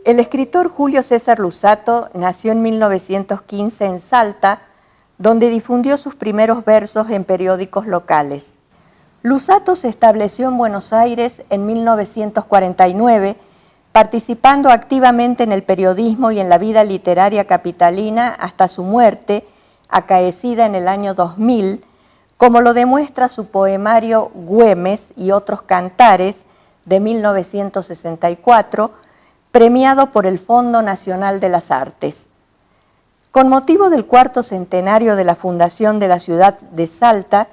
El escritor Julio César Luzzatto nació en 1915 en Salta, donde difundió sus primeros versos en periódicos locales. Luzzatto se estableció en Buenos Aires en 1949, participando activamente en el periodismo y en la vida literaria capitalina hasta su muerte, acaecida en el año 2000, como lo demuestra su poemario Güemes y otros cantares de 1964, premiado por el Fondo Nacional de las Artes. Con motivo del 4º centenario de la fundación de la ciudad de Salta,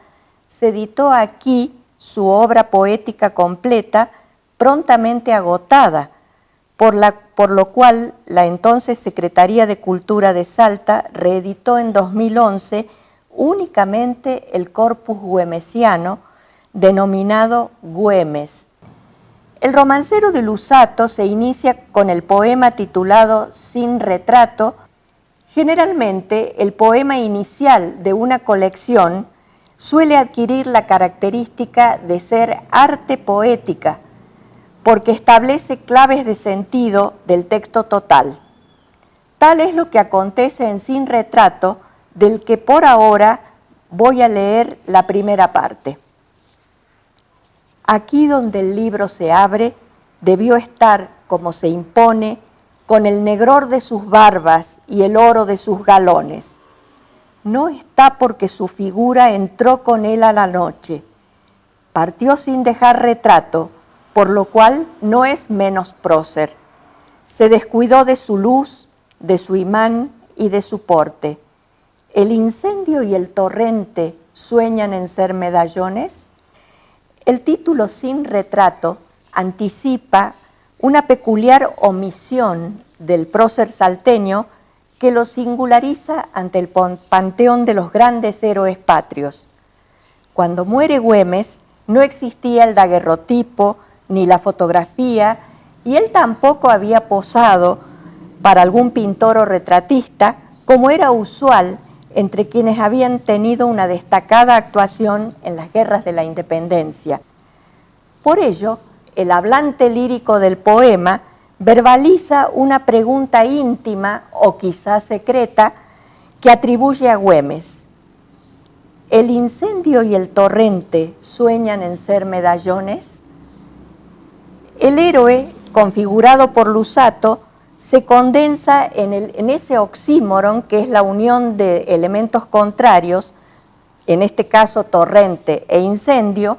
se editó aquí su obra poética completa, prontamente agotada, por lo cual la entonces Secretaría de Cultura de Salta reeditó en 2011 únicamente el corpus güemesiano, denominado Güemes. El romancero de Luzzatto se inicia con el poema titulado Sin retrato. Generalmente, el poema inicial de una colección suele adquirir la característica de ser arte poética, porque establece claves de sentido del texto total. Tal es lo que acontece en Sin retrato, del que por ahora voy a leer la primera parte. Aquí donde el libro se abre, debió estar, como se impone, con el negror de sus barbas y el oro de sus galones. No está porque su figura entró con él a la noche. Partió sin dejar retrato, por lo cual no es menos prócer. Se descuidó de su luz, de su imán y de su porte. ¿El incendio y el torrente sueñan en ser medallones? El título Sin retrato anticipa una peculiar omisión del prócer salteño que lo singulariza ante el panteón de los grandes héroes patrios. Cuando muere Güemes, no existía el daguerrotipo ni la fotografía, y él tampoco había posado para algún pintor o retratista, como era usual entre quienes habían tenido una destacada actuación en las guerras de la independencia. Por ello, el hablante lírico del poema verbaliza una pregunta íntima o quizás secreta que atribuye a Güemes. ¿El incendio y el torrente sueñan en ser medallones? El héroe, configurado por Luzzatto, se condensa en ese oxímoron que es la unión de elementos contrarios, en este caso torrente e incendio,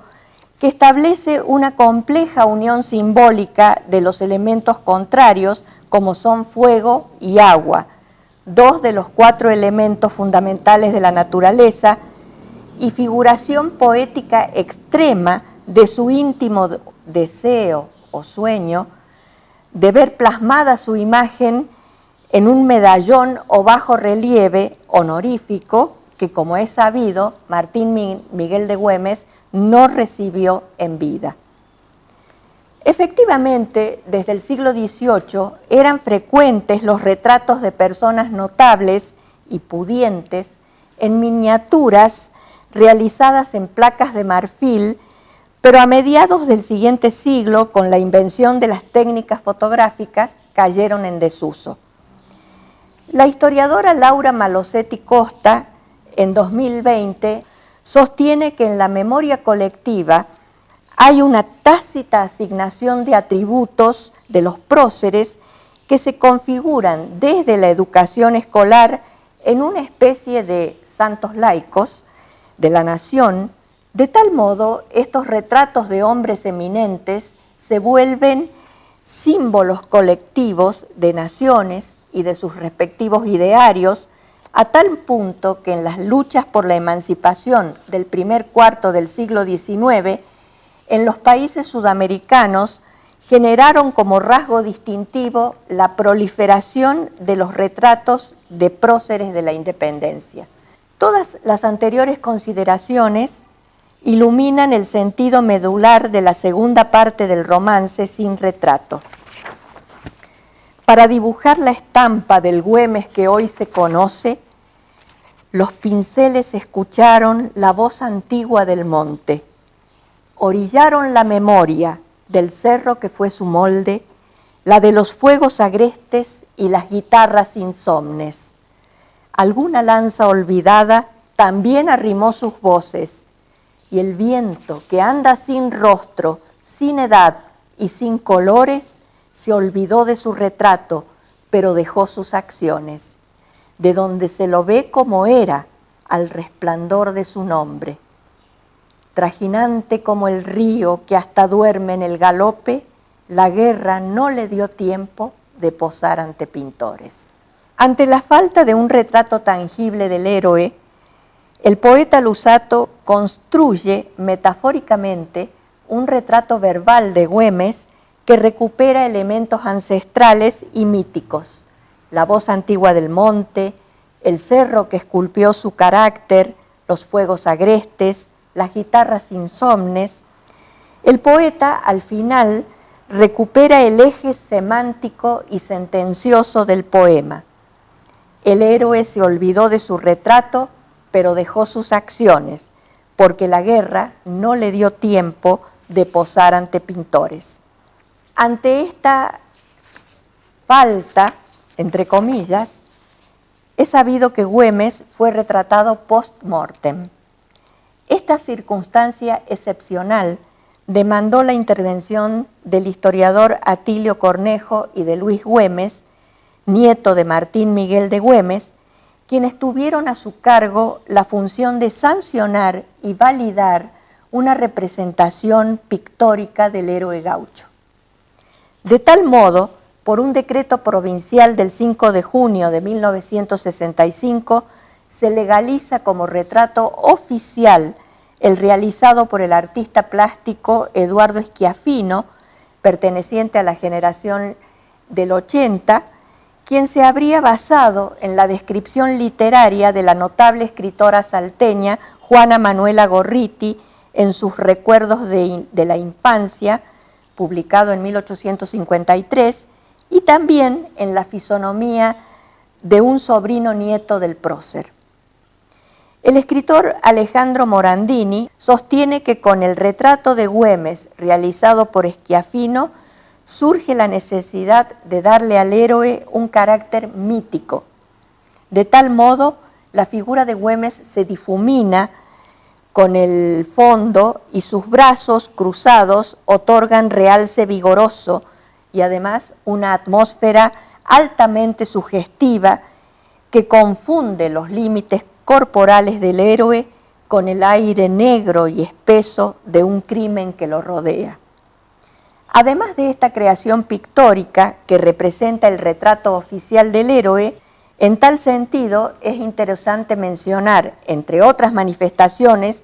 que establece una compleja unión simbólica de los elementos contrarios, como son fuego y agua, dos de los 4 elementos fundamentales de la naturaleza, y figuración poética extrema de su íntimo deseo o sueño de ver plasmada su imagen en un medallón o bajo relieve honorífico que, como es sabido, Martín Miguel de Güemes no recibió en vida. Efectivamente, desde el siglo XVIII eran frecuentes los retratos de personas notables y pudientes en miniaturas realizadas en placas de marfil, pero a mediados del siguiente siglo, con la invención de las técnicas fotográficas, cayeron en desuso. La historiadora Laura Malosetti Costa, en 2020, sostiene que en la memoria colectiva hay una tácita asignación de atributos de los próceres que se configuran desde la educación escolar en una especie de santos laicos de la nación. De tal modo, estos retratos de hombres eminentes se vuelven símbolos colectivos de naciones y de sus respectivos idearios, a tal punto que en las luchas por la emancipación del primer cuarto del siglo XIX, en los países sudamericanos generaron como rasgo distintivo la proliferación de los retratos de próceres de la independencia. Todas las anteriores consideraciones iluminan el sentido medular de la segunda parte del romance Sin retrato. Para dibujar la estampa del Güemes que hoy se conoce, los pinceles escucharon la voz antigua del monte, orillaron la memoria del cerro que fue su molde, la de los fuegos agrestes y las guitarras insomnes. Alguna lanza olvidada también arrimó sus voces, y el viento que anda sin rostro, sin edad y sin colores, se olvidó de su retrato, pero dejó sus acciones, de donde se lo ve como era, al resplandor de su nombre. Trajinante como el río que hasta duerme en el galope, la guerra no le dio tiempo de posar ante pintores. Ante la falta de un retrato tangible del héroe, el poeta Luzzatto construye metafóricamente un retrato verbal de Güemes que recupera elementos ancestrales y míticos, la voz antigua del monte, el cerro que esculpió su carácter, los fuegos agrestes, las guitarras insomnes. El poeta, al final, recupera el eje semántico y sentencioso del poema. El héroe se olvidó de su retrato, pero dejó sus acciones, porque la guerra no le dio tiempo de posar ante pintores. Ante esta falta, entre comillas, es sabido que Güemes fue retratado post-mortem. Esta circunstancia excepcional demandó la intervención del historiador Atilio Cornejo y de Luis Güemes, nieto de Martín Miguel de Güemes, quienes tuvieron a su cargo la función de sancionar y validar una representación pictórica del héroe gaucho. De tal modo, por un decreto provincial del 5 de junio de 1965, se legaliza como retrato oficial el realizado por el artista plástico Eduardo Schiaffino, perteneciente a la generación del 80, quien se habría basado en la descripción literaria de la notable escritora salteña Juana Manuela Gorriti en sus Recuerdos de la Infancia, publicado en 1853, y también en la fisonomía de un sobrino nieto del prócer. El escritor Alejandro Morandini sostiene que con el retrato de Güemes realizado por Schiaffino surge la necesidad de darle al héroe un carácter mítico. De tal modo, la figura de Güemes se difumina con el fondo y sus brazos cruzados otorgan realce vigoroso y además una atmósfera altamente sugestiva que confunde los límites corporales del héroe con el aire negro y espeso de un crimen que lo rodea. Además de esta creación pictórica que representa el retrato oficial del héroe, en tal sentido es interesante mencionar, entre otras manifestaciones,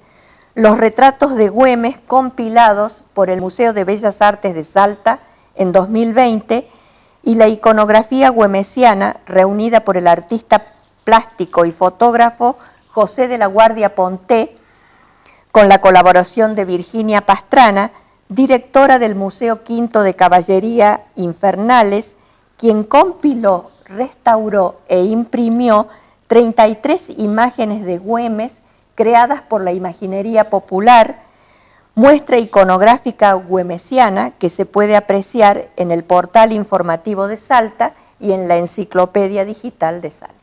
los retratos de Güemes compilados por el Museo de Bellas Artes de Salta en 2020 y la iconografía güemesiana reunida por el artista plástico y fotógrafo José de la Guardia Ponté, con la colaboración de Virginia Pastrana, directora del Museo Quinto de Caballería Infernales, quien compiló, restauró e imprimió 33 imágenes de Güemes creadas por la imaginería popular, muestra iconográfica güemesiana que se puede apreciar en el portal informativo de Salta y en la enciclopedia digital de Salta.